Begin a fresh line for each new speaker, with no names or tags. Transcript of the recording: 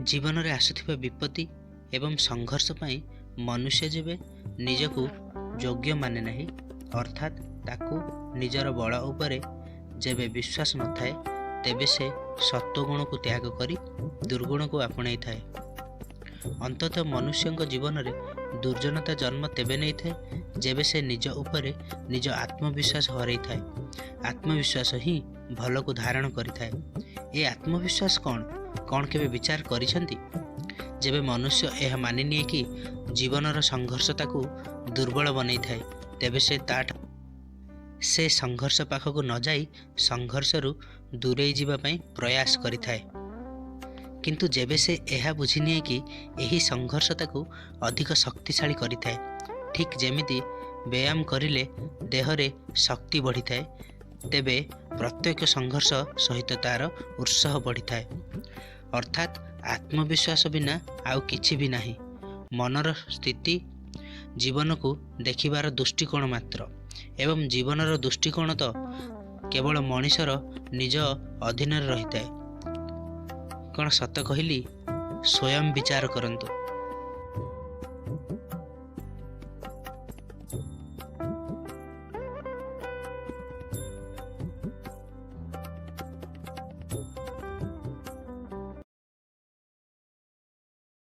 जीवन में आसुथिबा विपत्ति एवं संघर्ष पाई मनुष्य जेबे निजकु योग्य माने नहीं, अर्थात ताकू निजर बल उपरे जेबे विश्वास न थाए तेबे से सत्वगुण को त्याग करी दुर्गुण को आपणाई थाए। अंततः मनुष्य जीवन में दुर्जनता जन्म तेबे नहीं थाए जेबे से निज उपरे निज आत्मविश्वास हरई थाए। आत्मविश्वास ही भल को धारण करिथाए। ए आत्मविश्वास कौन कौन केबे विचार करिसंती? जेबे मनुष्य यह मानि निए कि जीवनर संघर्षता को दुर्बल बनई थाए तेबे से संघर्ष पाखक न जाई संघर्षरु दूरेई जीवा पई प्रयास करिथाए। किंतु जेबे से यह बुझी निए कि यही संघर्षता को अधिक शक्तिशाली करिथाए, ठीक जेमिति व्यायाम करिले देहरे शक्ति बढ़ी थाए, तेबे प्रत्येक संघर्ष सहित तार उत्साह बढ़ी थाए। अर्थात आत्मविश्वास बिना आउ किछि भी नाही। मनर स्थिति जीवन को देखिबार दृष्टिकोण मात्र, एवं जीवनर दृष्टिकोण तो केवल मनीषर निज अधीन रही थाए। कौन सत कहली? स्वयं विचार करंतु।